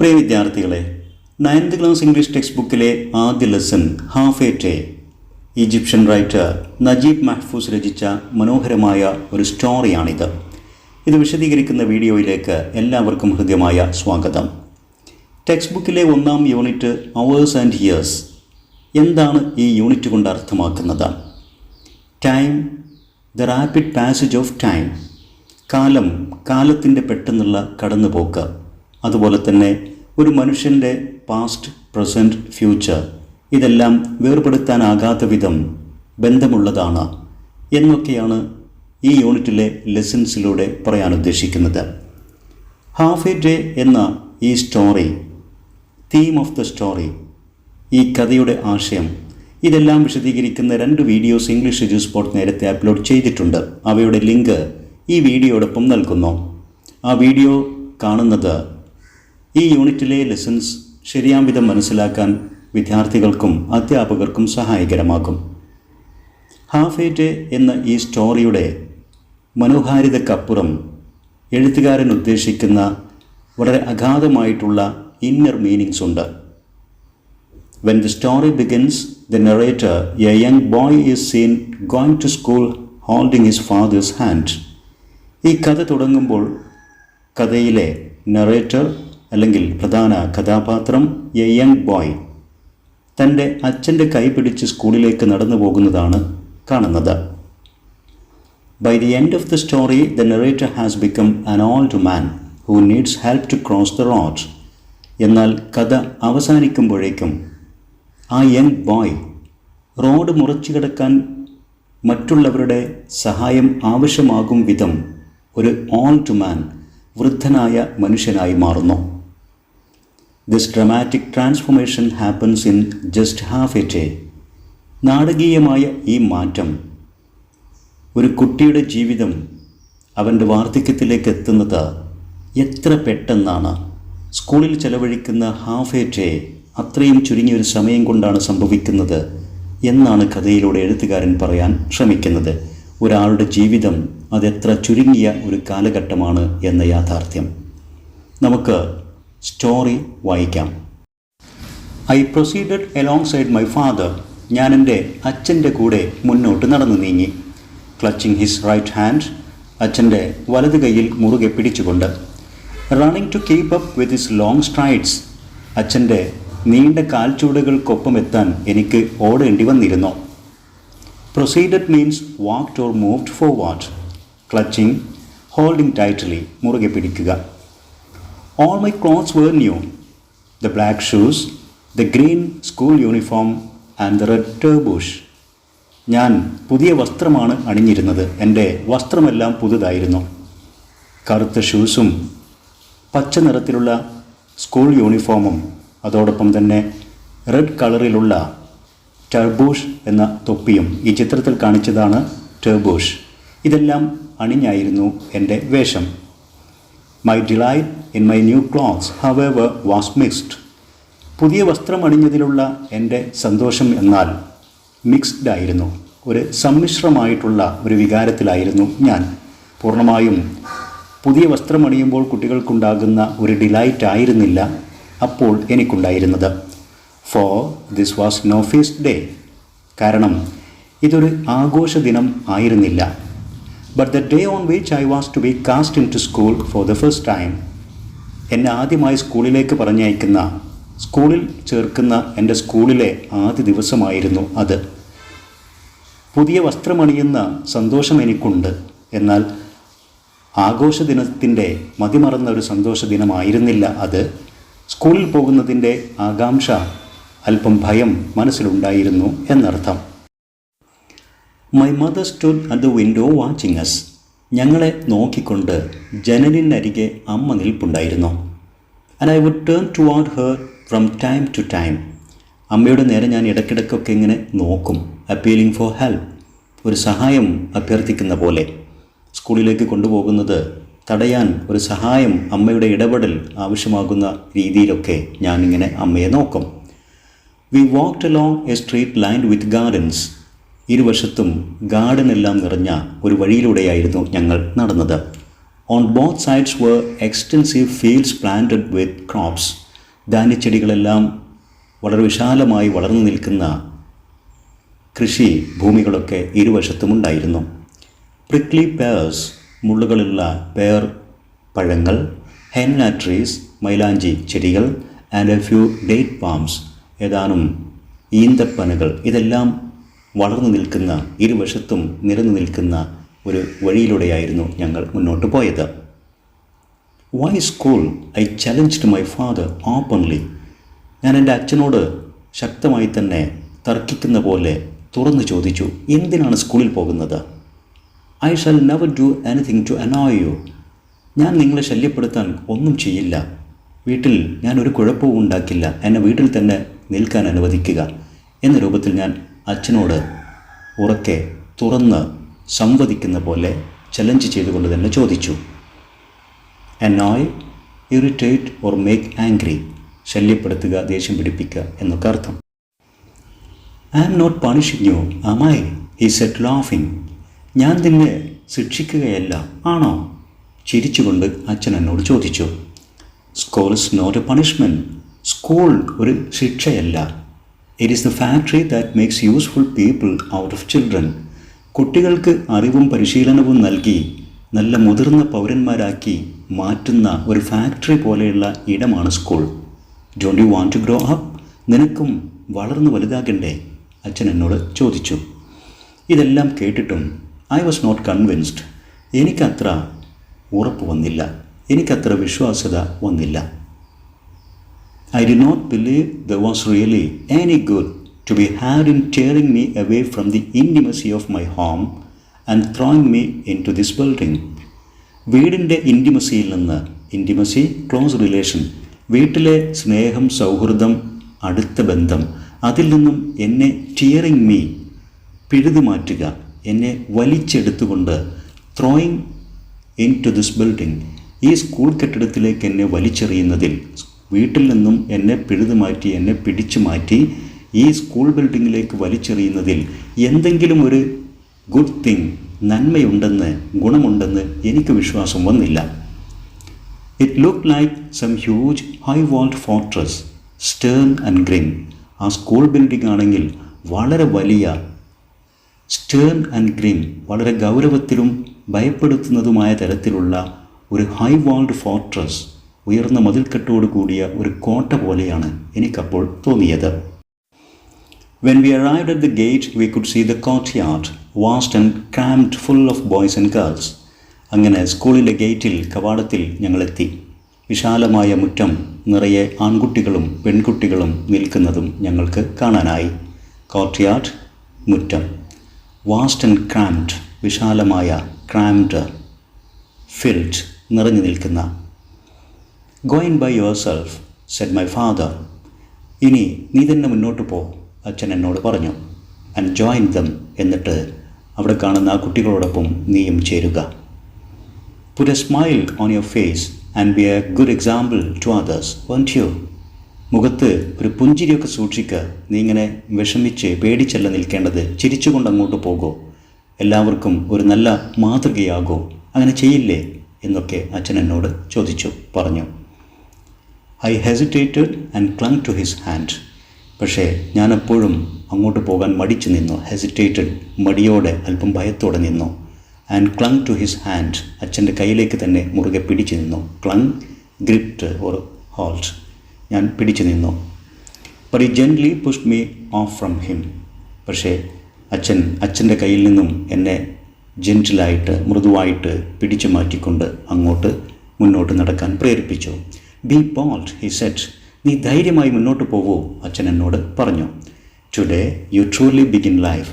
പ്രിയ വിദ്യാർത്ഥികളെ, 9th class English text ബുക്കിലെ ആദ്യ lesson half a day Egyptian writer Najeeb Mahfooz രചിച്ച മനോഹരമായ ഒരു സ്റ്റോറിയാണിത്. ഇത് വിശദീകരിക്കുന്ന വീഡിയോയിലേക്ക് എല്ലാവർക്കും ഹൃദ്യമായ സ്വാഗതം. ടെക്സ്റ്റ് ബുക്കിലെ 1ാം യൂണിറ്റ് അവേഴ്സ് ആൻഡ് ഇയേഴ്സ്. എന്താണ് ഈ യൂണിറ്റ് കൊണ്ട് അർത്ഥമാക്കുന്നത്? Time, the rapid passage of time. കാലത്തിൻ്റെ പെട്ടെന്നുള്ള കടന്നുപോക്ക്. അതുപോലെ തന്നെ ഒരു മനുഷ്യൻ്റെ പാസ്റ്റ്, പ്രസൻറ്റ്, ഫ്യൂച്ചർ ഇതെല്ലാം വേർപെടുത്താനാകാത്ത വിധം ബന്ധമുള്ളതാണ് എന്നൊക്കെയാണ് ഈ യൂണിറ്റിലെ ലെസൺസിലൂടെ പറയാൻ ഉദ്ദേശിക്കുന്നത്. ഹാഫ് എ ഡേ എന്ന ഈ story, theme of the story, ഈ കഥയുടെ ആശയം, ഇതെല്ലാം വിശദീകരിക്കുന്ന 2 വീഡിയോസ് ഇംഗ്ലീഷ് എഡ്യൂസ്പോട്ട് നേരത്തെ അപ്ലോഡ് ചെയ്തിട്ടുണ്ട്. അവയുടെ ലിങ്ക് ഈ വീഡിയോടൊപ്പം നൽകുന്നു. ആ വീഡിയോ കാണുന്നത് ഈ യൂണിറ്റിലെ ലെസൺസ് ശരിയാം വിധം മനസ്സിലാക്കാൻ വിദ്യാർത്ഥികൾക്കും അധ്യാപകർക്കും സഹായകരമാകും. ഹാഫ് എ ഡേ എന്ന ഈ സ്റ്റോറിയുടെ മനോഹാരിതക്കപ്പുറം എഴുത്തുകാരൻ ഉദ്ദേശിക്കുന്ന വളരെ അഗാധമായിട്ടുള്ള ഇന്നർ മീനിങ്സ് ഉണ്ട്. When the story begins, the narrator, a young boy, is seen going to school holding his father's hand. ഈ കഥ തുടങ്ങുമ്പോൾ കഥയിലെ നറേറ്റർ അല്ലെങ്കിൽ പ്രധാന കഥാപാത്രം എ യങ് ബോയ് തൻ്റെ അച്ഛൻ്റെ കൈ പിടിച്ച് സ്കൂളിലേക്ക് നടന്നു പോകുന്നതാണ് കാണുന്നത്. By the end of the story, the narrator has become an old man who needs help to cross the road. എന്നാൽ കഥ അവസാനിക്കുമ്പോഴേക്കും ആ യങ് ബോയ് റോഡ് മുറിച്ചു കിടക്കാൻ മറ്റുള്ളവരുടെ സഹായം ആവശ്യമാകും വിധം ഒരു ഓൾഡ് മാൻ, വൃദ്ധനായ മനുഷ്യനായി മാറുന്നു. This dramatic transformation happens in just half a day. നാടകീയമായ ഈ മാറ്റം, ഒരു കുട്ടിയുടെ ജീവിതം അവൻ്റെ വാർദ്ധക്യത്തിലേക്ക് എത്തുന്നത് എത്ര പെട്ടെന്നാണ്. സ്കൂളിൽ ചെലവഴിക്കുന്ന ഹാഫ് എ ഡേ അത്രയും ചുരുങ്ങിയൊരു സമയം കൊണ്ടാണ് സംഭവിക്കുന്നത് എന്നാണ് കഥയിലൂടെ എഴുത്തുകാരൻ പറയാൻ ശ്രമിക്കുന്നത്. ഒരാളുടെ ജീവിതം അതെത്ര ചുരുങ്ങിയ ഒരു കാലഘട്ടമാണ് എന്ന യാഥാർത്ഥ്യം. നമുക്ക് സ്റ്റോറി വായിക്കാം. I proceeded alongside my father. ഞാൻ എൻ്റെ അച്ഛൻ്റെ കൂടെ മുന്നോട്ട് നടന്നു നീങ്ങി. Clutching his right hand. അച്ഛൻ്റെ വലത് കൈയിൽ മുറുകെ പിടിച്ചുകൊണ്ട്. Running to keep up with his long strides. അച്ഛൻ്റെ നീണ്ട കാൽച്ചൂടുകൾക്കൊപ്പം എത്താൻ എനിക്ക് ഓടേണ്ടി വന്നിരുന്നു. Proceeded means walked or moved forward. Clutching, holding tightly, മുറുകെ പിടിക്കുക. All my clothes were new. The black shoes, the green school uniform and the red tarbouche. ഞാൻ പുതിയ വസ്ത്രമാണ് അണിഞ്ഞിരുന്നത്. എൻ്റെ വസ്ത്രമെല്ലാം പുതുതായിരുന്നു. കറുത്ത ഷൂസും പച്ച നിറത്തിലുള്ള സ്കൂൾ യൂണിഫോമും അതോടൊപ്പം തന്നെ റെഡ് കളറിലുള്ള ടർബൂഷ് എന്ന തൊപ്പിയും, ഈ ചിത്രത്തിൽ കാണിച്ചതാണ് ടർബൂഷ്, ഇതെല്ലാം അണിഞ്ഞായിരുന്നു എൻ്റെ വേഷം. My delight in my new clothes, however, was mixed. പുതിയ വസ്ത്രം അണിഞ്ഞതിലുള്ള എൻ്റെ സന്തോഷം എന്നാൽ മിക്സ്ഡ് ആയിരുന്നു. ഒരു സമ്മിശ്രമായിട്ടുള്ള ഒരു വികാരത്തിലായിരുന്നു ഞാൻ. പൂർണ്ണമായും പുതിയ വസ്ത്രം അണിയുമ്പോൾ കുട്ടികൾക്കുണ്ടാകുന്ന ഒരു ഡിലൈറ്റ് ആയിരുന്നില്ല അപ്പോൾ എനിക്കുണ്ടായിരുന്നത്. For this was no feast day. കാരണം ഇതൊരു ആഘോഷ ദിനം ആയിരുന്നില്ല. But the day on which I was to be cast into school for the first time, എന്നെ ആദ്യമായി സ്കൂളിലേക്ക് പറഞ്ഞയക്കുന്ന, സ്കൂളിൽ ചേർക്കുന്ന എൻ്റെ സ്കൂളിലെ ആദ്യ ദിവസമായിരുന്നു അത്. പുതിയ വസ്ത്രമണിയുന്ന സന്തോഷം എനിക്കുണ്ട്. എന്നാൽ ആഘോഷ ദിനത്തിൻ്റെ മതിമറന്ന ഒരു സന്തോഷ ദിനമായിരുന്നില്ല അത്. സ്കൂളിൽ പോകുന്നതിൻ്റെ ആകാംക്ഷ, അല്പം ഭയം മനസ്സിലുണ്ടായിരുന്നു എന്നർത്ഥം. My mother stood at the window watching us. ഞങ്ങളെ നോക്കിക്കൊണ്ട് ജനലിനരികെ അമ്മ നിൽപ്പുണ്ടായിരുന്നു. And I would turn toward her from time to time. അമ്മയുടെ നേരെ ഞാൻ ഇടയ്ക്കിടയ്ക്കൊക്കെ ഇങ്ങനെ നോക്കും. Appealing for help. ഒരു സഹായം അഭ്യർത്ഥിക്കുന്ന പോലെ. സ്കൂളിലേക്ക് കൊണ്ടുപോകുന്നത് തടയാൻ ഒരു സഹായം, അമ്മയുടെ ഇടപെടൽ ആവശ്യമാകുന്ന രീതിയിലൊക്കെ ഞാനിങ്ങനെ അമ്മയെ നോക്കും. We walked along a street lined with gardens. ഇരുവശത്തും ഗാർഡനെല്ലാം നിറഞ്ഞ ഒരു വഴിയിലൂടെയായിരുന്നു ഞങ്ങൾ നടന്നത്. On both sides were extensive fields planted with crops. ധാന്യച്ചെടികളെല്ലാം വളരെ വിശാലമായി വളർന്നു നിൽക്കുന്ന കൃഷി ഭൂമികളൊക്കെ ഇരുവശത്തുമുണ്ടായിരുന്നു. പ്രിക്ലി പേഴ്സ്, മുള്ളുകളുള്ള പേർ പഴങ്ങൾ, ഹെന്ന ട്രീസ്, മൈലാഞ്ചി ചെടികൾ, and A few date palms, ഏതാനും ഈന്തപ്പനകൾ, ഇതെല്ലാം വളർന്നു നിൽക്കുന്ന ഇരുവശത്തും നിരന്നു നിൽക്കുന്ന ഒരു വഴിയിലൂടെയായിരുന്നു ഞങ്ങൾ മുന്നോട്ട് പോയത്. Why school? I challenged my father openly. ഞാൻ എൻ്റെ അച്ഛനോട് ശക്തമായി തന്നെ തർക്കിക്കുന്ന പോലെ തുറന്നു ചോദിച്ചു, എന്തിനാണ് സ്കൂളിൽ പോകുന്നത്? I shall never do anything to annoy you. ഞാൻ നിങ്ങളെ ശല്യപ്പെടുത്താൻ ഒന്നും ചെയ്യില്ല. വീട്ടിൽ ഞാൻ ഒരു കുഴപ്പവും ഉണ്ടാക്കില്ല. എന്നെ വീട്ടിൽ തന്നെ നിൽക്കാൻ അനുവദിക്കുക എന്ന രൂപത്തിൽ ഞാൻ അച്ഛനോട് ഉറക്കെ തുറന്ന് സംവദിക്കുന്ന പോലെ ചലഞ്ച് ചെയ്തുകൊണ്ട് തന്നെ ചോദിച്ചു. Annoy, irritate or make angry, ശല്യപ്പെടുത്തുക, ദേഷ്യം പിടിപ്പിക്കുക എന്നൊക്കെ അർത്ഥം. I am not punishing you am I? He said ലാഫിങ്. ഞാൻ നിന്നെ ശിക്ഷിക്കുകയല്ല, ആണോ? ചിരിച്ചുകൊണ്ട് അച്ഛൻ എന്നോട് ചോദിച്ചു. School is not a punishment. School ഒരു ശിക്ഷയല്ല. It is the factory that makes useful people out of children. കുട്ടികൾക്ക് അറിവും പരിശീലനവും നൽകി നല്ല മുതിർന്ന പൗരന്മാരാക്കി മാറ്റുന്ന ഒരു ഫാക്ടറി പോലെയുള്ള ഇടമാണ് school. Don't you want to grow up? നിനക്കും വളർന്നു വലുതാകണ്ടേ? അച്ഛൻ എന്നോട് ചോദിച്ചു. ഇതെല്ലാം കേട്ടിട്ടും ഐ വാസ് നോട്ട് കൺവിൻസ്ഡ്. എനിക്കത്ര ഉറപ്പ് വന്നില്ല, എനിക്കത്ര വിശ്വാസ്യത വന്നില്ല. I did not believe there was really any good to be had in tearing me away from the intimacy of my home and throwing me into this building. വീടിൻ്റെ ഇൻറ്റിമസിയിൽ നിന്ന്, intimacy close relation, വീട്ടിലെ സ്നേഹം, സൗഹൃദം, അടുത്ത ബന്ധം, അതിൽ നിന്നും എന്നെ ടിയറിങ് മീ, പിഴുതു മാറ്റുക, എന്നെ വലിച്ചെടുത്തുകൊണ്ട് throwing into this building, ഈ സ്കൂൾ കെട്ടിടത്തിലേക്ക് എന്നെ വലിച്ചെറിയുന്നതിൽ, വീട്ടിൽ നിന്നും എന്നെ പിഴുതു മാറ്റി, എന്നെ പിടിച്ചു മാറ്റി ഈ സ്കൂൾ ബിൽഡിങ്ങിലേക്ക് വലിച്ചെറിയുന്നതിൽ എന്തെങ്കിലും ഒരു ഗുഡ് തിങ്, നന്മയുണ്ടെന്ന്, ഗുണമുണ്ടെന്ന് എനിക്ക് വിശ്വാസം വന്നില്ല. It look like some huge high walled fortress, stern and grim. ആ സ്കൂൾ ബിൽഡിംഗ് ആണെങ്കിൽ വളരെ വലിയ, സ്റ്റേൺ ആൻഡ് ഗ്രിം, വളരെ ഗൗരവത്തിലും ഭയപ്പെടുത്തുന്നതുമായ തരത്തിലുള്ള ഒരു ഹൈ വാൾഡ് ഫോർട്രസ്, ഉയർന്ന മതിൽക്കെട്ടോട് കൂടിയ ഒരു കോട്ട പോലെയാണ് എനിക്കപ്പോൾ തോന്നിയത്. When we arrived at the gate, we could see the courtyard, vast and crammed full of boys and girls. അങ്ങനെ സ്കൂളിൻ്റെ ഗേറ്റിൽ, കവാടത്തിൽ ഞങ്ങളെത്തി. വിശാലമായ മുറ്റം നിറയെ ആൺകുട്ടികളും പെൺകുട്ടികളും നിൽക്കുന്നതും ഞങ്ങൾക്ക് കാണാനായി. കോർട്ട്യാർഡ്, മുറ്റം. വാസ്റ്റ് ആൻഡ് ക്രാംഡ്, വിശാലമായ, ക്രാംഡ്, ഫിൽഡ്, നിറഞ്ഞു നിൽക്കുന്ന. Go in by yourself, said my father. ഇനി നീ തന്നെ മുന്നോട്ട് പോ, അച്ഛൻ എന്നോട് പറഞ്ഞു. ആൻഡ് ജോയിൻ ദം, എന്നിട്ട് അവിടെ കാണുന്ന ആ കുട്ടികളോടൊപ്പം നീയും ചേരുക. Put a smile on your face and be a good example to others, won't you? മുഖത്ത് ഒരു പുഞ്ചിരിയൊക്കെ സൂക്ഷിക്കുക. നീ ഇങ്ങനെ വിഷമിച്ച് പേടിച്ചല്ല നിൽക്കേണ്ടത്, ചിരിച്ചുകൊണ്ട് അങ്ങോട്ട് പോകോ, എല്ലാവർക്കും ഒരു നല്ല മാതൃകയാകോ, അങ്ങനെ ചെയ്യില്ലേ എന്നൊക്കെ അച്ഛൻ എന്നോട് ചോദിച്ചു, പറഞ്ഞു. I hesitated and clung to his hand. പക്ഷേ ഞാനെപ്പോഴും അങ്ങോട്ട് പോകാൻ മടിച്ചു നിന്നു. ഹെസിറ്റേറ്റഡ്, മടിയോടെ, അല്പം ഭയത്തോടെ നിന്നു. And clung to his hand, അച്ഛൻ്റെ കയ്യിലേക്ക് തന്നെ മുറുകെ പിടിച്ചു നിന്നു. ക്ലങ്, ഗ്രിപ്റ്റ് ഓർ ഹോൾഡ്, ഞാൻ പിടിച്ചു നിന്നു. But he gently pushed me off from him. പക്ഷേ അച്ഛൻ്റെ കയ്യിൽ നിന്നും എന്നെ ജെൻറ്റിലായിട്ട്, മൃദുവായിട്ട് പിടിച്ചു മാറ്റിക്കൊണ്ട് അങ്ങോട്ട് മുന്നോട്ട് നടക്കാൻ പ്രേരിപ്പിച്ചു. Be bold, he said. നീ ധൈര്യമായി മുന്നോട്ട് പോകൂ, അച്ഛൻ എന്നോട് പറഞ്ഞു. Today you truly begin life.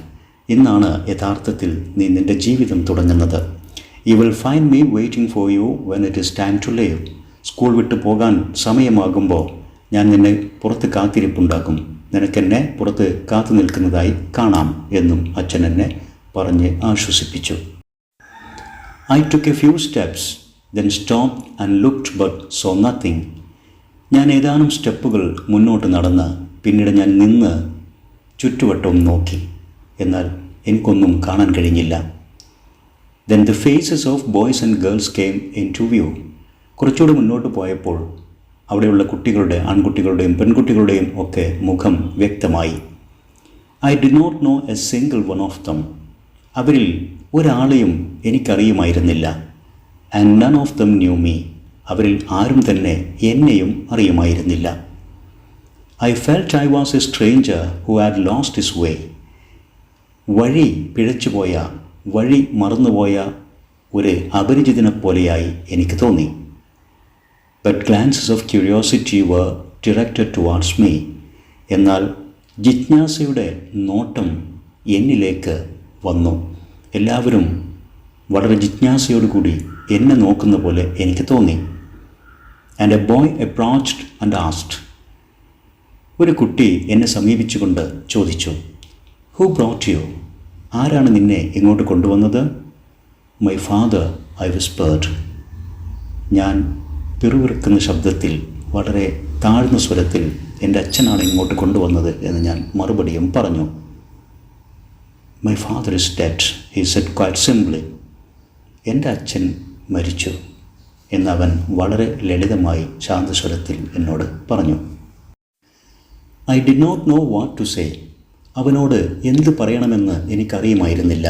ഇന്നാണ് യഥാർത്ഥത്തിൽ നീ നിൻ്റെ ജീവിതം തുടങ്ങുന്നത്. You will find me waiting for you when it is time to leave. School വിട്ടു പോകാൻ സമയമാകുമ്പോൾ ഞാൻ നിന്നെ പുറത്ത് കാത്തിരിപ്പുണ്ടാക്കും, നിനക്കെന്നെ പുറത്ത് കാത്തു നിൽക്കുന്നതായി കാണാം എന്നും അച്ഛൻ എന്നെ പറഞ്ഞ് ആശ്വസിപ്പിച്ചു. I took a few steps, then stopped and looked but saw nothing. ഞാൻ ഏതാനും സ്റ്റെപ്പുകൾ മുന്നോട്ട് നടന്ന് പിന്നീട് ഞാൻ നിന്ന് ചുറ്റുവട്ടവും നോക്കി. എന്നാൽ എനിക്കൊന്നും കാണാൻ കഴിഞ്ഞില്ല. Then the faces of boys and girls came into view. കുറച്ചുകൂടി മുന്നോട്ട് പോയപ്പോൾ അവിടെയുള്ള കുട്ടികളുടെ, ആൺകുട്ടികളുടെയും പെൺകുട്ടികളുടെയും ഒക്കെ മുഖം വ്യക്തമായി. I did not know a single one of them. അവരിൽ ഒരാളെയും എനിക്കറിയുമായിരുന്നില്ല. And none of them knew me. അവരിൽ ആരും തന്നെ എന്നെയും അറിയുമായിരുന്നില്ല. I felt I was a stranger who had lost his way. വഴി പിഴച്ചുപോയ, വഴി മറന്നുപോയ ഒരു അപരിചിതനെ പോലെയായി എനിക്ക് തോന്നി. But glances of curiosity were directed towards me. എന്നാൽ ജിജ്ഞാസയുടെ നോട്ടം എന്നിലേക്ക് വന്നു. എല്ലാവരും വളരെ ജിജ്ഞാസയോടുകൂടി എന്നെ നോക്കുന്ന പോലെ എനിക്ക് തോന്നി. And A boy approached and asked. ഒരു കുട്ടി എന്നെ സമീപിച്ചുകൊണ്ട് ചോദിച്ചു, ഹു ബ്രോട്ട് യു? ആരാണ് നിന്നെ ഇങ്ങോട്ട് കൊണ്ടുവന്നത്? My father, I whispered. ഞാൻ പിറുപിറുക്കുന്ന ശബ്ദത്തിൽ, വളരെ താഴ്ന്ന സ്വരത്തിൽ, എൻ്റെ അച്ഛനാണ് ഇങ്ങോട്ട് കൊണ്ടുവന്നത് എന്ന് ഞാൻ മറുപടിയും പറഞ്ഞു. My father is dead, he said quite simply. എൻ്റെ അച്ഛൻ മരിച്ചു എന്നവൻ വളരെ ലളിതമായി ശാന്തസ്വരത്തിൽ എന്നോട് പറഞ്ഞു. I did not know what to say. അവനോട് എന്ത് പറയണമെന്ന് എനിക്കറിയുമായിരുന്നില്ല.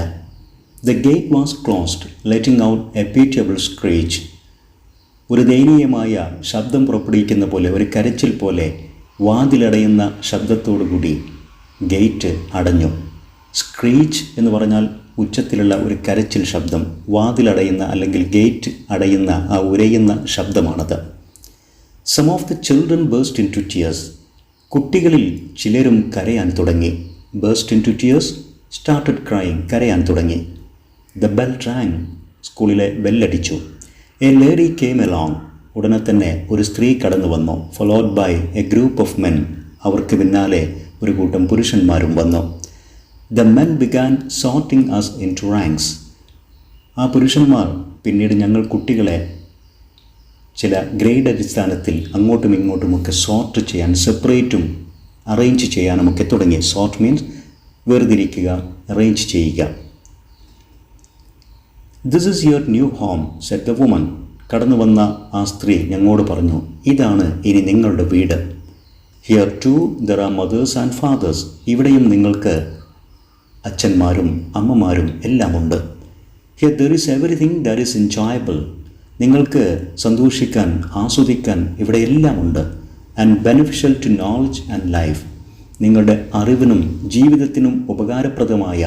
The gate was closed, letting out a pitiable screech. ഒരു ദയനീയമായ ശബ്ദം പുറപ്പെടുവിക്കുന്ന പോലെ, ഒരു കരച്ചിൽ പോലെ വാതിലടയുന്ന ശബ്ദത്തോടുകൂടി ഗേറ്റ് അടഞ്ഞു. സ്ക്രീച്ച് എന്ന് പറഞ്ഞാൽ ഉച്ചത്തിലുള്ള ഒരു കരച്ചിൽ ശബ്ദം, വാതിലടയുന്ന അല്ലെങ്കിൽ ഗേറ്റ് അടയുന്ന ആ ഉരയുന്ന ശബ്ദമാണത്. Some of the children burst into tears. കുട്ടികളിൽ ചിലരും കരയാൻ തുടങ്ങി. Burst into tears, started crying, കരയാൻ തുടങ്ങി. The bell rang. സ്കൂളിലെ ബെല്ലടിച്ചു. A lady came along. ഉടനെ തന്നെ ഒരു സ്ത്രീ കടന്നു വന്നു. Followed by a group of men. അവർക്ക് പിന്നാലെ ഒരു കൂട്ടം പുരുഷന്മാരും വന്നു. The men began sorting us into ranks. ആ പുരുഷന്മാർ പിന്നീട് ഞങ്ങൾ കുട്ടികളെ ചില ഗ്രേഡ് അടിസ്ഥാനത്തിൽ അങ്ങോട്ടും ഇങ്ങോട്ടുമൊക്കെ സോർട്ട് ചെയ്യാൻ, സെപ്പറേറ്റും അറേഞ്ച് ചെയ്യാനുമൊക്കെ തുടങ്ങി. സോർട്ട് മീൻസ് വേർതിരിക്കുക, അറേഞ്ച് ചെയ്യുക. This is your new home said the woman. കടന്നു വന്ന ആ സ്ത്രീ ഞങ്ങളോട് പറഞ്ഞു, ഇതാണ് ഇനി നിങ്ങളുടെ വീട്. Here too there are mothers and fathers. ഇവിടെയും നിങ്ങൾക്ക് അച്ഛന്മാരും അമ്മമാരും എല്ലാമുണ്ട്. Here there is everything that is enjoyable. നിങ്ങൾക്ക് സന്തോഷിക്കാൻ, ആസ്വദിക്കാൻ ഇവിടെ എല്ലാമുണ്ട്. And beneficial to knowledge and life. നിങ്ങളുടെ അറിവിനും ജീവിതത്തിനും ഉപകാരപ്രദമായ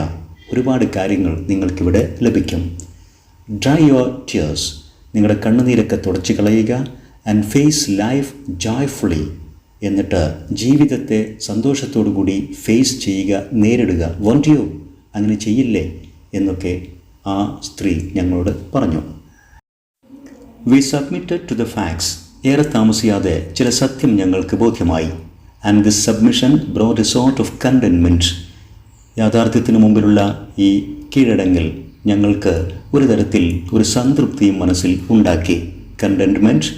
ഒരുപാട് കാര്യങ്ങൾ നിങ്ങൾക്കിവിടെ ലഭിക്കും. Dry your tears. നിങ്ങളുടെ കണ്ണുനീരൊക്കെ തുടച്ചു കളയുക. And face life joyfully. എന്നിട്ട് ജീവിതത്തെ സന്തോഷത്തോടു കൂടി ഫേസ് ചെയ്യുക, നേരിടുക. Won't you? അങ്ങനെ ചെയ്യില്ലേ എന്നൊക്കെ ആ സ്ത്രീ ഞങ്ങളോട് പറഞ്ഞു. V submitted to the facts. ഏറെ താമസിയാതെ ചില സത്യം ഞങ്ങൾക്ക് ബോധ്യമായി. And this submission brought a sort of contentment. യാഥാർത്ഥ്യത്തിന് മുമ്പിലുള്ള ഈ കീഴടങ്ങൽ ഞങ്ങൾക്ക് ഒരു തരത്തിൽ ഒരു സംതൃപ്തിയും മനസ്സിൽ ഉണ്ടാക്കി. Contentment,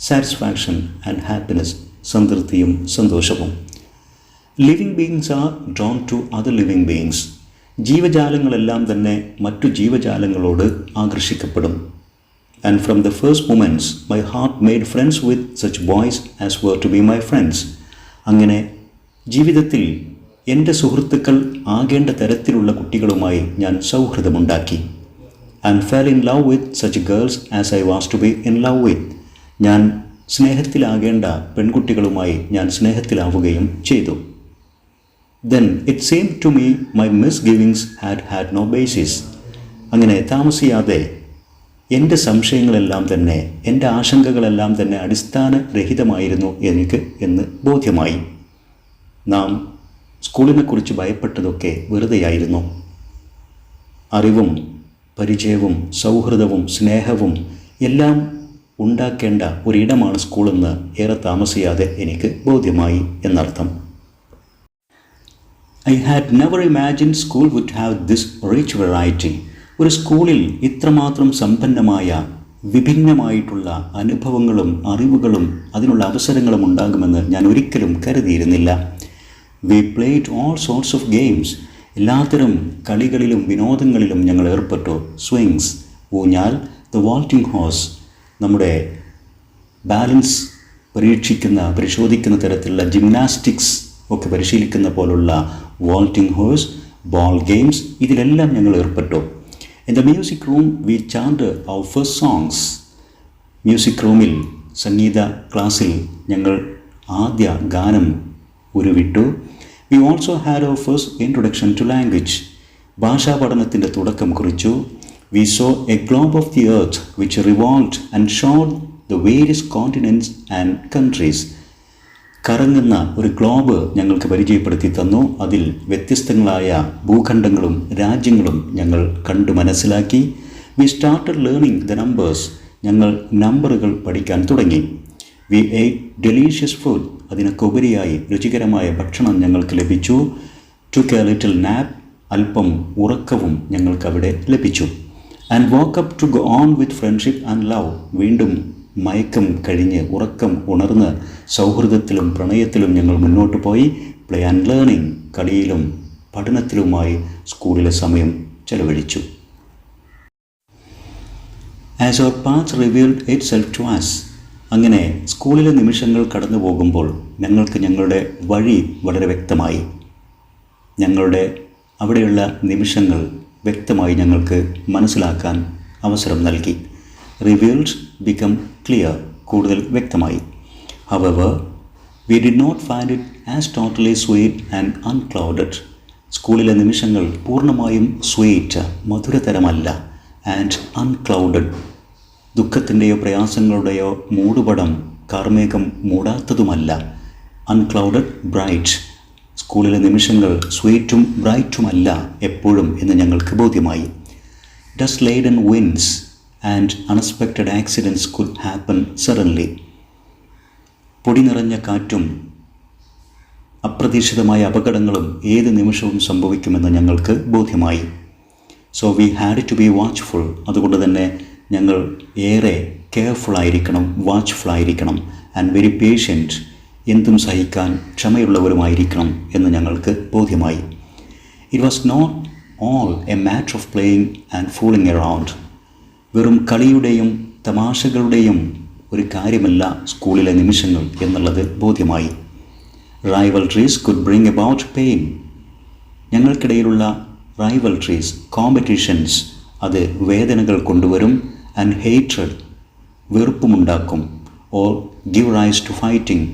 satisfaction and happiness. സംതൃപ്തിയും സന്തോഷവും. Living beings are drawn to other living beings. ജീവജാലങ്ങളെല്ലാം തന്നെ മറ്റു ജീവജാലങ്ങളോട് ആകർഷിക്കപ്പെടും. And from the first moments my heart made friends with such boys as were to be my friends. അങ്ങനെ ജീവിതത്തിൽ എൻ്റെ സുഹൃത്തുക്കൾ ആകേണ്ട തരത്തിലുള്ള കുട്ടികളുമായി ഞാൻ സൗഹൃദമുണ്ടാക്കി. And fell in love with such girls as I was to be in love with. ഞാൻ സ്നേഹത്തിലാകേണ്ട പെൺകുട്ടികളുമായി ഞാൻ സ്നേഹത്തിലാവുകയും ചെയ്തു. Then it came to me my misgivings had no basis. അങ്ങനെ താമസിയാതെ എൻ്റെ സംശയങ്ങളെല്ലാം തന്നെ, എൻ്റെ ആശങ്കകളെല്ലാം തന്നെ അടിസ്ഥാനരഹിതമായിരുന്നു എനിക്ക് എന്ന് ബോധ്യമായി. നാം സ്കൂളിനെക്കുറിച്ച് ഭയപ്പെട്ടതൊക്കെ വെറുതെയായിരുന്നു. അറിവും പരിചയവും സൗഹൃദവും സ്നേഹവും എല്ലാം ഉണ്ടാക്കേണ്ട ഒരിടമാണ് സ്കൂളെന്ന് ഏറെ താമസിയാതെ എനിക്ക് ബോധ്യമായി എന്നർത്ഥം. I had never imagined school would have this rich variety. ഒരു സ്കൂളിൽ ഇത്രമാത്രം സമ്പന്നമായ വിഭിന്നമായിട്ടുള്ള അനുഭവങ്ങളും അറിവുകളും അതിനുള്ള അവസരങ്ങളും ഉണ്ടാകുമെന്ന് ഞാൻ ഒരിക്കലും കരുതിയിരുന്നില്ല. We played all sorts of games. എല്ലാത്തരം കളികളിലും വിനോദങ്ങളിലും ഞങ്ങൾ ഏർപ്പെട്ടു. സ്വിങ്സ്, ഊഞ്ഞാൽ, ദ വാൾട്ടിംഗ് ഹോഴ്സ്, നമ്മുടെ ബാലൻസ് പരിശോധിക്കുന്ന തരത്തിലുള്ള ജിംനാസ്റ്റിക്സ് ഒക്കെ പരിശീലിക്കുന്ന പോലുള്ള വാൾട്ടിംഗ് ഹോഴ്സ്, ബോൾ ഗെയിംസ്, ഇതിലെല്ലാം ഞങ്ങൾ ഏർപ്പെട്ടു. In the music room we chanted our first songs. Music റൂമിൽ, സംഗീത ക്ലാസ്സിൽ ഞങ്ങൾ ആദ്യ ഗാനം ഉരുവിട്ടു. We also had our first introduction to language. ഭാഷാ പഠനത്തിൻ്റെ തുടക്കം കുറിച്ചു. We saw a globe of the earth which revolved and showed the various continents and countries. കറങ്ങുന്ന ഒരു ഗ്ലോബ് ഞങ്ങൾക്ക് പരിചയപ്പെടുത്തി തന്നു. അതിൽ വ്യത്യസ്തങ്ങളായ ഭൂഖണ്ഡങ്ങളും രാജ്യങ്ങളും ഞങ്ങൾ കണ്ടു മനസ്സിലാക്കി. We started learning the numbers. ഞങ്ങൾ നമ്പറുകൾ പഠിക്കാൻ തുടങ്ങി. We ate delicious food. അതിനൊക്കെ ഉപരിയായി രുചികരമായ ഭക്ഷണം ഞങ്ങൾക്ക് ലഭിച്ചു. Took a little nap. അല്പം ഉറക്കവും ഞങ്ങൾക്കവിടെ ലഭിച്ചു. And woke up to go on with friendship and love. വീണ്ടും മയക്കം കഴിഞ്ഞ് ഉറക്കം ഉണർന്ന് സൗഹൃദത്തിലും പ്രണയത്തിലും ഞങ്ങൾ മുന്നോട്ട് പോയി. Play and learning. കളിയിലും പഠനത്തിലുമായി സ്കൂളിലെ സമയം ചെലവഴിച്ചു. As our path revealed itself to us. അങ്ങനെ സ്കൂളിലെ നിമിഷങ്ങൾ കടന്നു പോകുമ്പോൾ ഞങ്ങൾക്ക് ഞങ്ങളുടെ വഴി വളരെ വ്യക്തമായി. ഞങ്ങളുടെ അവിടെയുള്ള നിമിഷങ്ങൾ വ്യക്തമായി ഞങ്ങൾക്ക് മനസ്സിലാക്കാൻ അവസരം നൽകി. Revealed become clear. കൂടുതൽ വ്യക്തമായി. However we did not find it as totally sweet and unclouded. സ്കൂളിലെ നിമിഷങ്ങൾ പൂർണ്ണമായും സ്വീറ്റ്, മധുരതരമല്ല, ആൻഡ് അൺക്ലൗഡഡ്, ദുഃഖത്തിൻ്റെയോ പ്രയാസങ്ങളുടെയോ മൂടുപടം കാർമേഘം മൂടാത്തതുമല്ല. അൺക്ലൗഡഡ് ബ്രൈറ്റ്. സ്കൂളിലെ നിമിഷങ്ങൾ സ്വീറ്റും ബ്രൈറ്റുമല്ല എപ്പോഴും എന്ന് ഞങ്ങൾക്ക് ബോധ്യമായി. Dust laden winds and unexpected accidents could happen suddenly. പൊടി നിറഞ്ഞ കാറ്റും അപ്രതീക്ഷിതമായ അപകടങ്ങളും ഏത് നിമിഷവും സംഭവിക്കുമെന്ന് ഞങ്ങൾക്ക് ബോധ്യമായി. So we had to be watchful. അതുകൊണ്ട് തന്നെ ഞങ്ങൾ ഏറെ കെയർഫുള്ളായിരിക്കണം, വാച്ച്ഫുള്ളായിരിക്കണം, ആൻഡ് വെരി പേഷ്യൻറ്റ്. എന്തും സഹിക്കാൻ ക്ഷമയുള്ളവരുമായിരിക്കണം എന്ന് ഞങ്ങൾക്ക് ബോധ്യമായി. It was not all a matter of playing and fooling around. വെറും കളിയുടെയും തമാശകളുടെയും ഒരു കാര്യമല്ല സ്കൂളിലെ നിമിഷങ്ങൾ എന്നുള്ളത് ബോധ്യമായി. Rivalries could bring about pain. ഞങ്ങൾക്കിടയിലുള്ള റൈവൽട്രീസ്, കോമ്പറ്റീഷൻസ്, അത് വേദനകൾ കൊണ്ടുവരും. ആൻഡ് ഹേറ്റ്രഡ്, വെറുപ്പുമുണ്ടാക്കും. Or give rise to fighting.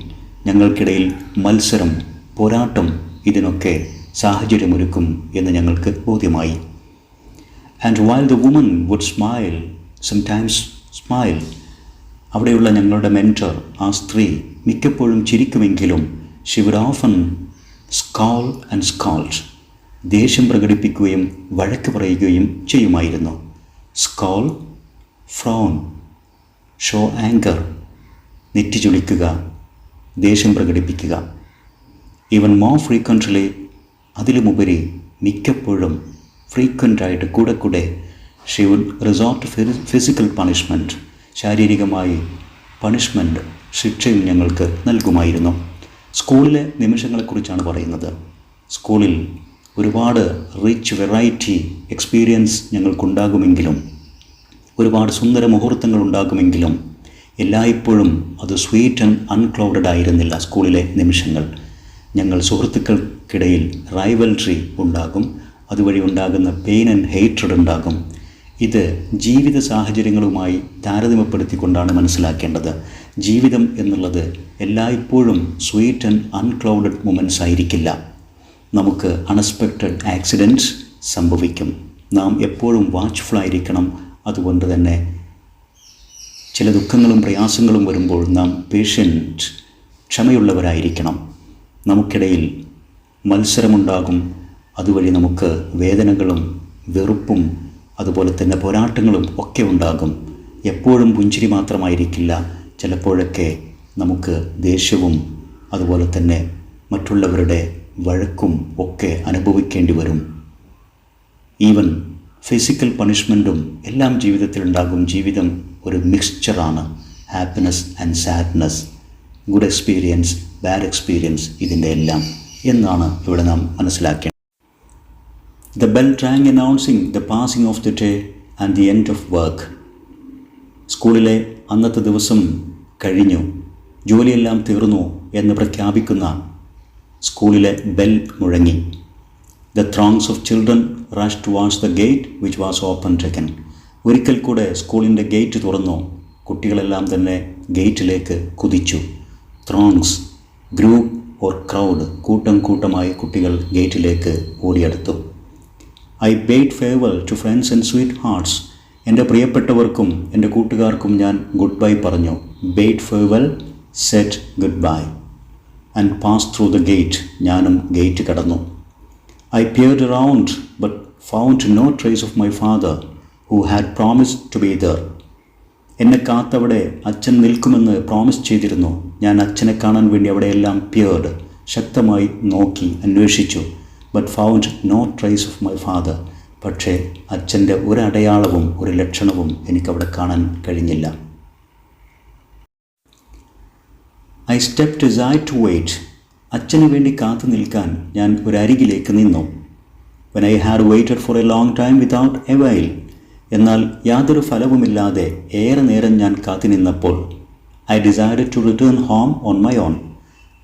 ഞങ്ങൾക്കിടയിൽ മത്സരം, പോരാട്ടം, ഇതിനൊക്കെ സാഹചര്യമൊരുക്കും എന്ന് ഞങ്ങൾക്ക് ബോധ്യമായി. And while the woman would smile, sometimes smile. അവിടെയുള്ള ഞങ്ങളുടെ മെൻറ്റർ, ആ സ്ത്രീ മിക്കപ്പോഴും ചിരിക്കുമെങ്കിലും she would often scowl and scold. ദേഷ്യം പ്രകടിപ്പിക്കുകയും വഴക്ക് പറയുകയും ചെയ്യുമായിരുന്നു. സ്കോൾ, ഫ്രോൺ, ഷോ ആങ്കർ, നെറ്റി ചുളിക്കുക, ദേഷ്യം പ്രകടിപ്പിക്കുക. ഈവൻ മോർ ഫ്രീക്വൻ്റ്ലി, അതിലുമുപരി മിക്കപ്പോഴും ഫ്രീക്വൻ്റായിട്ട് കൂടെ she would resort to physical punishment. ശാരീരികമായി പണിഷ്മെൻറ്റ്, ശിക്ഷയും ഞങ്ങൾക്ക് നൽകുമായിരുന്നു. സ്കൂളിലെ നിമിഷങ്ങളെക്കുറിച്ചാണ് പറയുന്നത്. സ്കൂളിൽ ഒരുപാട് റിച്ച് വെറൈറ്റി എക്സ്പീരിയൻസ് ഞങ്ങൾക്കുണ്ടാകുമെങ്കിലും, ഒരുപാട് സുന്ദര മുഹൂർത്തങ്ങൾ ഉണ്ടാകുമെങ്കിലും എല്ലായ്പ്പോഴും അത് സ്വീറ്റ് ആൻഡ് അൺക്ലൗഡഡ് ആയിരുന്നില്ല. സ്കൂളിലെ നിമിഷങ്ങൾ ഞങ്ങൾ സുഹൃത്തുക്കൾക്കിടയിൽ റൈവൽട്രി ഉണ്ടാകും. അതുവഴി ഉണ്ടാകുന്ന പെയിൻ ആൻഡ് ഹേറ്റ്രഡ് ഉണ്ടാകും. ഇത് ജീവിത സാഹചര്യങ്ങളുമായി താരതമ്യപ്പെടുത്തിക്കൊണ്ടാണ് മനസ്സിലാക്കേണ്ടത്. ജീവിതം എന്നുള്ളത് എല്ലായ്പ്പോഴും സ്വീറ്റ് ആൻഡ് അൺക്ലൗഡഡ് മൊമെൻറ്റ്സ് ആയിരിക്കില്ല. നമുക്ക് അൺഎക്സ്പെക്റ്റഡ് ആക്സിഡൻറ്റ്സ് സംഭവിക്കും. നാം എപ്പോഴും വാച്ച്ഫുള്ളായിരിക്കണം. അതുകൊണ്ട് തന്നെ ചില ദുഃഖങ്ങളും പ്രയാസങ്ങളും വരുമ്പോൾ നാം പേഷ്യൻറ്റ്, ക്ഷമയുള്ളവരായിരിക്കണം. നമുക്കിടയിൽ മത്സരമുണ്ടാകും. അതുവഴി നമുക്ക് വേദനകളും വെറുപ്പും അതുപോലെ തന്നെ പോരാട്ടങ്ങളും ഒക്കെ ഉണ്ടാകും. എപ്പോഴും പുഞ്ചിരി മാത്രമായിരിക്കില്ല. ചിലപ്പോഴൊക്കെ നമുക്ക് ദേഷ്യവും അതുപോലെ തന്നെ മറ്റുള്ളവരുടെ വഴക്കും ഒക്കെ അനുഭവിക്കേണ്ടി വരും. ഈവൻ ഫിസിക്കൽ പണിഷ്മെൻറ്റും എല്ലാം ജീവിതത്തിലുണ്ടാകും. ജീവിതം ഒരു മിക്സ്ചറാണ്. Happiness and sadness, good experience, bad experience, ഇതിൻ്റെ എല്ലാം എന്നാണ് ഇവിടെ നാം മനസ്സിലാക്കേണ്ടത്. The bell rang announcing the passing of the day and the end of work. സ്കൂളിലെ അന്നത്തെ ദിവസം കഴിഞ്ഞു. ജോലിയെല്ലാം തീർന്നു എന്ന് പ്രഖ്യാപിക്കുന്ന സ്കൂളിലെ ബെൽ മുഴങ്ങി. The throngs of children rushed towards the gate which was opened again. ഒരിക്കൽ കൂടെ സ്കൂളിൻ്റെ ഗേറ്റ് തുറന്നു. കുട്ടികളെല്ലാം തന്നെ ഗേറ്റിലേക്ക് കുതിച്ചു. ത്രോങ്സ്, ഗ്രൂപ്പ് ഓർ ക്രൗഡ്, കൂട്ടം കൂട്ടമായി കുട്ടികൾ ഗേറ്റിലേക്ക് ഓടിയെടുത്തു. I bade farewell to friends and sweethearts. എൻ്റെ പ്രിയപ്പെട്ടവർക്കും എൻ്റെ കൂട്ടുകാർക്കും ഞാൻ ഗുഡ് ബൈ പറഞ്ഞു. bade farewell, said goodbye, and passed through the gate. ഞാനും ഗേറ്റ് കടന്നു. I peered around but found no trace of my father who had promised to be there. എന്നെ കാത്തവിടെ അച്ഛൻ നിൽക്കുമെന്ന് പ്രോമിസ് ചെയ്തിരുന്നു. ഞാൻ അച്ഛനെ കാണാൻ വേണ്ടി അവിടെയെല്ലാം പിയേർഡ്, ശക്തമായി നോക്കി അന്വേഷിച്ചു. But found no trace of my father. പക്ഷേ അച്ഛൻ്റെ ഒരടയാളവും ഒരു ലക്ഷണവും എനിക്കവിടെ കാണാൻ കഴിഞ്ഞില്ല. I stepped aside to wait. അച്ഛന് വേണ്ടി കാത്തു നിൽക്കാൻ ഞാൻ ഒരരികിലേക്ക് നിന്നു. when I had waited for a long time without avail. എന്നാൽ യാതൊരു ഫലവുമില്ലാതെ ഏറെ നേരം ഞാൻ കാത്തു നിന്നപ്പോൾ I decided to return home on my own.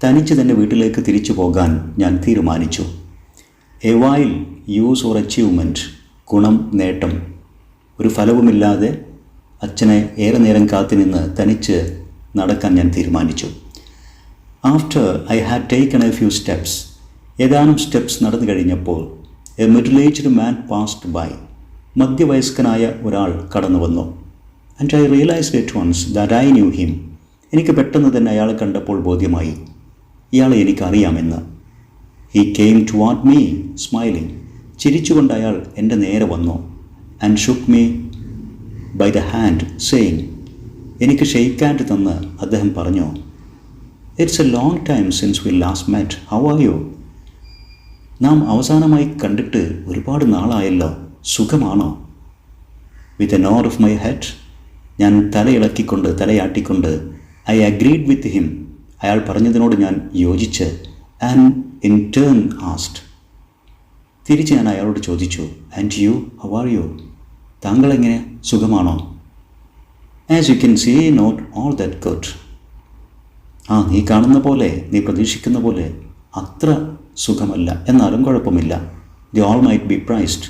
തനിച്ച് തന്നെ വീട്ടിലേക്ക് തിരിച്ചു പോകാൻ ഞാൻ തീരുമാനിച്ചു. A while, use or achievement, ഗുണം, നേട്ടം. ഒരു ഫലവുമില്ലാതെ അച്ഛനെ ഏറെ നേരം കാത്തുനിന്ന് തനിച്ച് നടക്കാൻ ഞാൻ തീരുമാനിച്ചു. After I had taken a few steps, ഏതാനും സ്റ്റെപ്സ് നടന്നു കഴിഞ്ഞപ്പോൾ a middle-aged man passed by. മധ്യവയസ്കനായ ഒരാൾ കടന്നു വന്നു. And I realized at once that I knew him. എനിക്ക് പെട്ടെന്ന് തന്നെ അയാളെ കണ്ടപ്പോൾ ബോധ്യമായി, ഇയാളെ എനിക്കറിയാമെന്ന്. He came toward me, smiling. ചിരിച്ചുകൊണ്ട് അയാൾ എൻ്റെ നേരെ വന്നു. And shook me by the hand, saying, എനിക്ക് ഷെയ്ക്ക് ഹാൻഡ് തന്ന് അദ്ദേഹം പറഞ്ഞു, It's a long time since we last met. How are you? നാം അവസാനമായി കണ്ടിട്ട് ഒരുപാട് നാളായല്ലോ, സുഖമാണോ? With a nod of my head, ഞാൻ തലയാട്ടിക്കൊണ്ട് I agreed with him. അയാൾ പറഞ്ഞതിനോട് ഞാൻ യോജിച്ച്. And in turn asked, തിരിച്ച് ഞാൻ അയാളോട് ചോദിച്ചു, And you, how are you? താങ്കളെങ്ങനെ, സുഖമാണോ? As you can see, not all that good. നീ കാണുന്ന പോലെ, നീ പ്രതീക്ഷിക്കുന്ന പോലെ അത്ര സുഖമല്ല, എന്നാലും കുഴപ്പമില്ല. The all might be praised.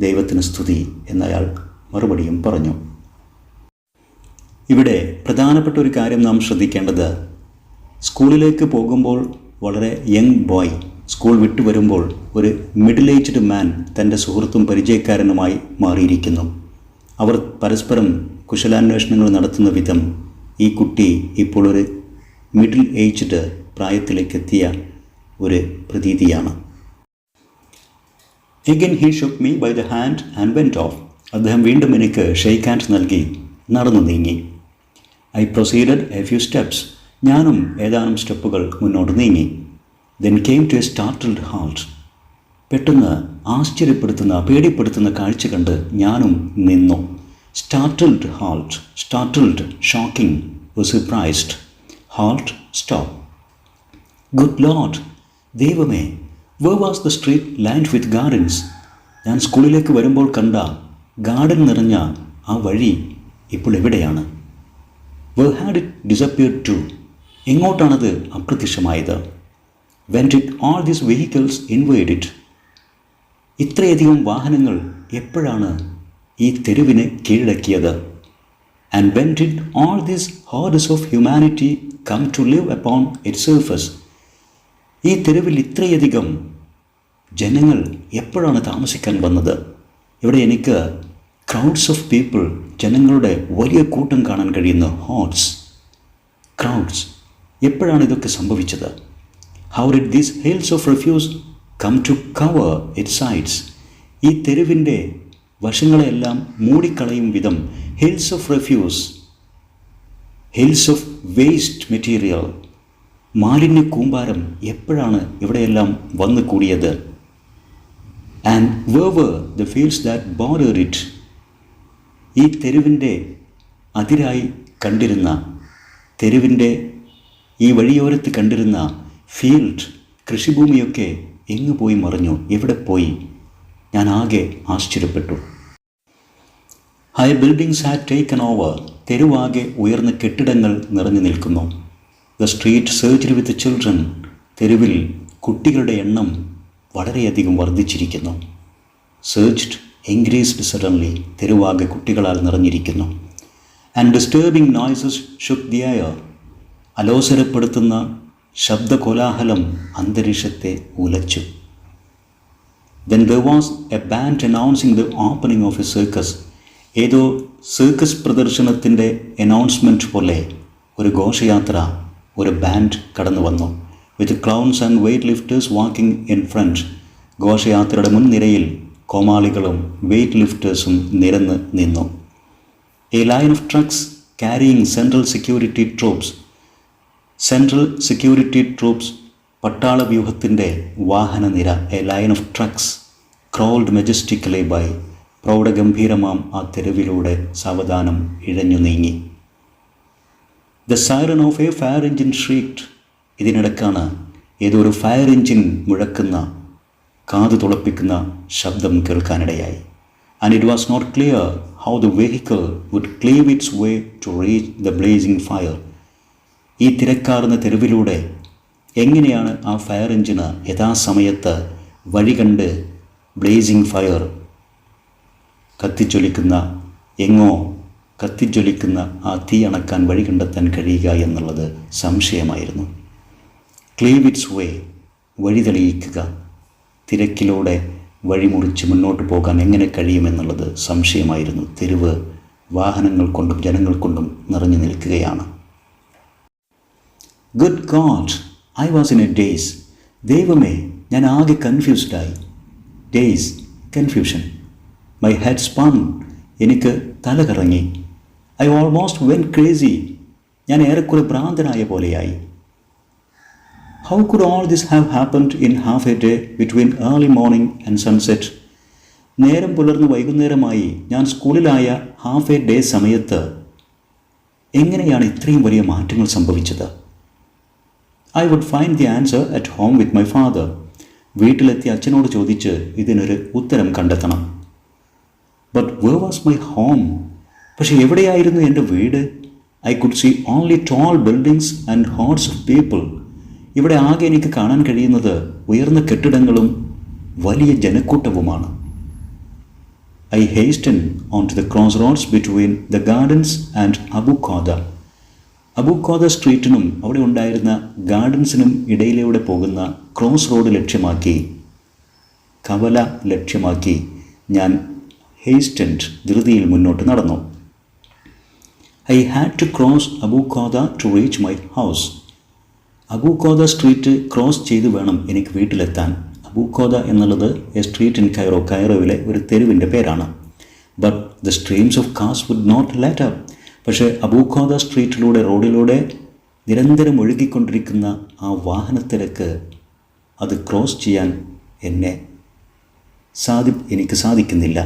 ദൈവത്തിന് സ്തുതി എന്നയാൾ മറുപടിയും പറഞ്ഞു. ഇവിടെ പ്രധാനപ്പെട്ട ഒരു കാര്യം നാം ശ്രദ്ധിക്കേണ്ടത്, സ്കൂളിലേക്ക് പോകുമ്പോൾ വളരെ യങ് ബോയ് സ്കൂൾ വിട്ടു വരുമ്പോൾ ഒരു മിഡിൽ ഏജ്ഡ് മാൻ തൻ്റെ സുഹൃത്തും പരിചയക്കാരനുമായി മാറിയിരിക്കുന്നു. അവർ പരസ്പരം കുശലാന്വേഷണങ്ങൾ നടത്തുന്ന വിധം ഈ കുട്ടി ഇപ്പോൾ ഒരു മിഡിൽ ഏജ്ഡ് പ്രായത്തിലേക്കെത്തിയ ഒരു പ്രതീതിയാണ്. Again he shook me by the hand and went off. അദ്ദേഹം വീണ്ടും എനിക്ക് ഷെയ്ക്ക് ഹാൻഡ് നൽകി നടന്നു നീങ്ങി. I proceeded a few steps. ഞാനും ഏതാനും സ്റ്റെപ്പുകൾ മുന്നോട്ട് നീങ്ങി. Then came to a startled halt. പെട്ടെന്ന് ആശ്ചര്യപ്പെടുത്തുന്ന, പേടിപ്പെടുത്തുന്ന കാഴ്ച കണ്ട് ഞാനും നിന്നു. Startled halt. Startled, shocking, was surprised. Halt, stop. Good Lord, ദൈവമേ, where was the street lined with gardens? ഞാൻ സ്കൂളിലേക്ക് വരുമ്പോൾ കണ്ട ഗാർഡൻ നിറഞ്ഞ ആ വഴി ഇപ്പോൾ എവിടെയാണ്? Where had it disappeared to? എങ്ങോട്ടാണത് അപ്രത്യക്ഷമായത്? When did all these vehicles invade it? ഇത്രയധികം വാഹനങ്ങൾ എപ്പോഴാണ് ഈ തെരുവിനെ കീഴടക്കിയത്? And when did all these hordes of humanity come to live upon its surface? ഈ തെരുവിൽ ഇത്രയധികം ജനങ്ങൾ എപ്പോഴാണ് താമസിക്കാൻ വന്നത്? ഇവിടെ എനിക്ക് ക്രൗഡ്സ് ഓഫ് പീപ്പിൾ, ജനങ്ങളുടെ വലിയ കൂട്ടം കാണാൻ കഴിയുന്ന ഹോട്ട്സ്, ക്രൗഡ്സ്. എപ്പോഴാണ് ഇതൊക്കെ സംഭവിച്ചത്? How did these hills of refuse come to cover its sides? ഈ തെരുവിൻ്റെ വശങ്ങളെല്ലാം മൂടിക്കളയും വിധം hills of refuse, hills of waste material, മാലിന്യ കൂമ്പാരം എപ്പോഴാണ് ഇവിടെയെല്ലാം വന്നു കൂടിയത്? And where were the fields that bordered it? ഈ തെരുവിൻ്റെ അതിരായി കണ്ടിരുന്ന, തെരുവിൻ്റെ ഈ വഴിയോരത്ത് കണ്ടിരുന്ന ഫീൽഡ്, കൃഷിഭൂമിയൊക്കെ എങ്ങു പോയി മറിഞ്ഞു? എവിടെ പോയി? ഞാൻ ആകെ ആശ്ചര്യപ്പെട്ടു. High buildings had taken over. തെരുവാകെ ഉയർന്ന കെട്ടിടങ്ങൾ നിറഞ്ഞു നിൽക്കുന്നു. The street surged with children. തെരുവിൽ കുട്ടികളുടെ എണ്ണം വളരെയധികം വർദ്ധിച്ചിരിക്കുന്നു. സർജ്ഡ്, ഇൻക്രീസ്ഡ് സഡൻലി. തെരുവാകെ കുട്ടികളാൽ നിറഞ്ഞിരിക്കുന്നു. And disturbing noises shook the air. അലോസരപ്പെടുത്തുന്ന ശബ്ദകോലാഹലം അന്തരീക്ഷത്തെ ഉലച്ചു. Then there was a band announcing the opening of a circus. ഏതോ സർക്കസ് പ്രദർശനത്തിൻ്റെ അനൗൺസ്മെൻറ്റ് പോലെ ഒരു ഘോഷയാത്ര, ഒരു ബാൻഡ് കടന്നു വന്നു. With clowns and weight lifters walking in front. ഘോഷയാത്രയുടെ മുൻനിരയിൽ കോമാളികളും വെയ്റ്റ് ലിഫ്റ്റേഴ്സും നിരന്ന് നിന്നു. A line of trucks carrying central security troops. Central security troops, പട്ടാള വ്യൂഹത്തിൻ്റെ വാഹനനിര. A line of trucks crawled majestically by. പ്രൗഢഗംഭീരമാം ആ തെരുവിലൂടെ സാവധാനം ഇഴഞ്ഞു നീങ്ങി. The siren of a fire engine shrieked. ഇതിനിടക്കാണ് ഏതോ ഒരു ഫയർ എഞ്ചിൻ മുഴക്കുന്ന, കാതു തുളപ്പിക്കുന്ന ശബ്ദം കേൾക്കാനിടയായി. And it was not clear how the vehicle would cleave its way to reach the blazing fire. ഈ തിരക്കാർന്ന തെരുവിലൂടെ എങ്ങനെയാണ് ആ ഫയർ എഞ്ചിന് യഥാസമയത്ത് വഴി കണ്ട് ബ്ലേസിംഗ് ഫയർ, കത്തിജ്വലിക്കുന്ന, എങ്ങോ കത്തിജ്വലിക്കുന്ന ആ തീ അണക്കാൻ വഴി കണ്ടെത്താൻ കഴിയുക എന്നുള്ളത് സംശയമായിരുന്നു. ക്ലീവ് ഇറ്റ്സ് വേ, വഴി തെളിയിക്കുക. തിരക്കിലൂടെ വഴിമുറിച്ച് മുന്നോട്ട് പോകാൻ എങ്ങനെ കഴിയുമെന്നുള്ളത് സംശയമായിരുന്നു. തെരുവ് വാഹനങ്ങൾ കൊണ്ടും ജനങ്ങൾ കൊണ്ടും നിറഞ്ഞു നിൽക്കുകയാണ്. Good God, I was in a daze. ദൈവമേ, ഞാൻ ആകെ കൺഫ്യൂസ്ഡായി. Daze, confusion. My head spun. എനിക്ക് തല കറങ്ങി. I almost went crazy. ഞാൻ ഏറെക്കുറെ ഭ്രാന്തനായ പോലെയായി. How could all this have happened in half a day between early morning and sunset. നേരം പുലർന്ന് വൈകുന്നേരമായി ഞാൻ സ്കൂളിലായ ഹാഫ് എ ഡേ സമയത്ത് എങ്ങനെയാണ് ഇത്രയും വലിയ മാറ്റങ്ങൾ സംഭവിച്ചത്? I would find the answer at home with my father. വീട്ടിലെത്തി അച്ഛനോട് ചോദിച്ച് ഇതിനൊരു ഉത്തരം കണ്ടെത്തണം. But where was my home? പക്ഷെ എവിടെയായിരുന്നു എൻ്റെ വീട്? I could see only tall buildings and hordes of people. ഇവിടെ ആകെ എനിക്ക് കാണാൻ കഴിയുന്നത് ഉയർന്ന കെട്ടിടങ്ങളും വലിയ ജനക്കൂട്ടവുമാണ്. I hastened onto the crossroads between the gardens and Abu Qada. Abu Khoda സ്ട്രീറ്റിനും അവിടെ ഉണ്ടായിരുന്ന ഗാർഡൻസിനും ഇടയിലൂടെ പോകുന്ന ക്രോസ് റോഡ് ലക്ഷ്യമാക്കി, കവല ലക്ഷ്യമാക്കി ഞാൻ ഹേസ്റ്റൻഡ്, ധൃതിയിൽ മുന്നോട്ട് നടന്നു. I had to cross Abu Khoda to reach my house. Abu Khoda street cross ചെയ്ത് വേണം എനിക്ക് വീട്ടിലെത്താൻ. അബു ഖോദ എന്നുള്ളത് എ സ്ട്രീറ്റ് ഇൻ കൈറോ, കൈറോയിലെ ഒരു തെരുവിൻ്റെ പേരാണ്. But the streams of cars would not let up. പക്ഷേ അബു ഖോദ സ്ട്രീറ്റിലൂടെ, റോഡിലൂടെ നിരന്തരം ഒഴുകിക്കൊണ്ടിരിക്കുന്ന ആ വാഹനത്തിരക്ക്, അത് ക്രോസ് ചെയ്യാൻ എനിക്ക് സാധിക്കുന്നില്ല.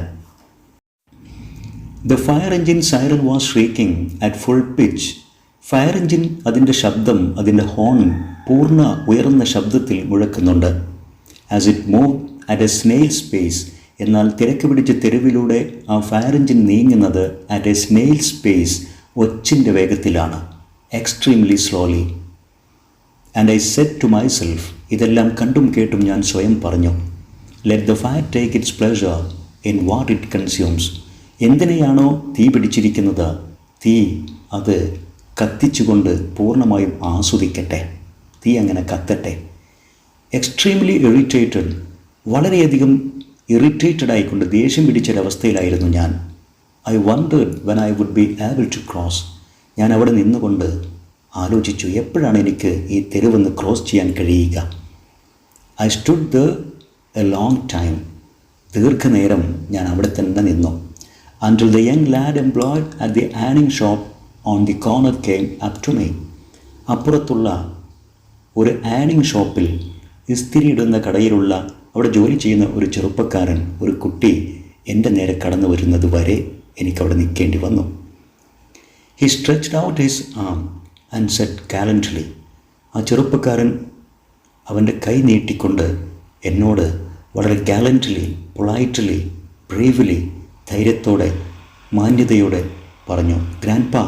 The fire engine siren was shrieking at full pitch. Fire engine അതിൻ്റെ ശബ്ദം, അതിൻ്റെ ഹോൺ പൂർണ്ണ ഉയർന്ന ശബ്ദത്തിൽ മുഴക്കുന്നുണ്ട്. As it move at a snail space. എന്നാൽ തിരക്ക് പിടിച്ച തെരുവിലൂടെ ആ ഫയർ എഞ്ചിൻ നീങ്ങുന്നത് അറ്റ് എ സ്നെയിൽ സ്പേസ്, ഒച്ചിൻ്റെ വേഗത്തിലാണ്. Extremely slowly. And I said to myself, ഇതെല്ലാം കണ്ടും കേട്ടും ഞാൻ സ്വയം പറഞ്ഞു, let the fire take its pleasure in what it consumes. എന്തിനെയാണോ തീ പിടിച്ചിരിക്കുന്നത്, തീ അത് കത്തിച്ചുകൊണ്ട് പൂർണ്ണമായും ആസ്വദിക്കട്ടെ. തീ അങ്ങനെ കത്തട്ടെ. എക്സ്ട്രീംലി ഇറിറ്റേറ്റഡ്, വളരെയധികം ഇറിറ്റേറ്റഡ് ആയിക്കൊണ്ട് ദേഷ്യം പിടിച്ചൊരവസ്ഥയിലായിരുന്നു ഞാൻ. I wondered when I would be able to cross. ഞാൻ അവിടെ നിന്നുകൊണ്ട് ആലോചിച്ചു, എപ്പോഴാണ് എനിക്ക് ഈ തെരുവൊന്ന് ക്രോസ് ചെയ്യാൻ കഴിയുക. I stood the a long time. ദീർഘനേരം ഞാൻ അവിടെ തന്നെ നിന്നു. Until the young lad employed at the awning shop on the corner came up to me. അപ്പുറത്തുള്ള ഒരു ആനിങ് ഷോപ്പിൽ, ഇസ്തിരിയിടുന്ന കടയിലുള്ള അവിടെ ജോലി ചെയ്യുന്ന ഒരു ചെറുപ്പക്കാരൻ, ഒരു കുട്ടി എൻ്റെ നേരെ കടന്നു വരുന്നത് വരെ എനിക്കവിടെ നിൽക്കേണ്ടി വന്നു. He stretched out his arm and said gallantly. ആ ചെറുപ്പക്കാരൻ അവൻ്റെ കൈ നീട്ടിക്കൊണ്ട് എന്നോട് വളരെ ഗാലന്റ്ലി, പൊളൈറ്റ്ലി, ബ്രേവ്ലി, ധൈര്യത്തോടെ, മാന്യതയോടെ പറഞ്ഞു, grandpa,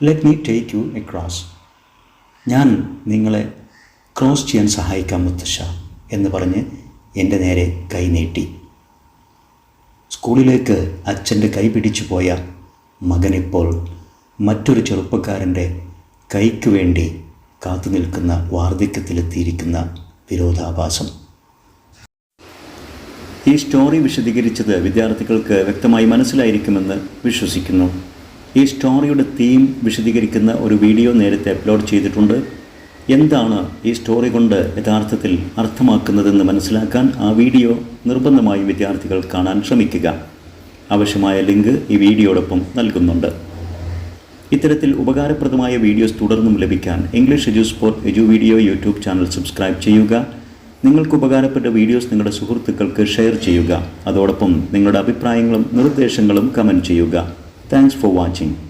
let me take you across. ഞാൻ നിങ്ങളെ ക്രോസ് ചെയ്യാൻ സഹായിക്കാം മുത്തശ്ശ എന്ന് പറഞ്ഞ് എൻ്റെ നേരെ കൈ നീട്ടി. സ്കൂളിലേക്ക് അച്ഛൻ്റെ കൈ പിടിച്ചു പോയ മകനിപ്പോൾ മറ്റൊരു ചെറുപ്പക്കാരൻ്റെ കൈക്ക് വേണ്ടി കാത്തു നിൽക്കുന്ന വാർദ്ധക്യത്തിലെത്തിയിരിക്കുന്ന വിരോധാഭാസം. ഈ സ്റ്റോറി വിശദീകരിച്ചത് വിദ്യാർത്ഥികൾക്ക് വ്യക്തമായി മനസ്സിലായിരിക്കുമെന്ന് വിശ്വസിക്കുന്നു. ഈ സ്റ്റോറിയുടെ തീം വിശദീകരിക്കുന്ന ഒരു വീഡിയോ നേരത്തെ അപ്ലോഡ് ചെയ്തിട്ടുണ്ട്. എന്താണ് ഈ സ്റ്റോറി കൊണ്ട് യഥാർത്ഥത്തിൽ അർത്ഥമാക്കുന്നതെന്ന് മനസ്സിലാക്കാൻ ആ വീഡിയോ നിർബന്ധമായും വിദ്യാർത്ഥികൾ കാണാൻ ശ്രമിക്കുക. ആവശ്യമായ ലിങ്ക് ഈ വീഡിയോടൊപ്പം നൽകുന്നുണ്ട്. ഇത്തരത്തിൽ ഉപകാരപ്രദമായ വീഡിയോസ് തുടർന്നും ലഭിക്കാൻ ഇംഗ്ലീഷ് എജുസ്പോർട്ട് എജുവീഡിയോ യൂട്യൂബ് ചാനൽ സബ്സ്ക്രൈബ് ചെയ്യുക. നിങ്ങൾക്ക് ഉപകാരപ്പെട്ട വീഡിയോസ് നിങ്ങളുടെ സുഹൃത്തുക്കൾക്ക് ഷെയർ ചെയ്യുക. അതോടൊപ്പം നിങ്ങളുടെ അഭിപ്രായങ്ങളും നിർദ്ദേശങ്ങളും കമൻറ്റ് ചെയ്യുക. Thanks for watching.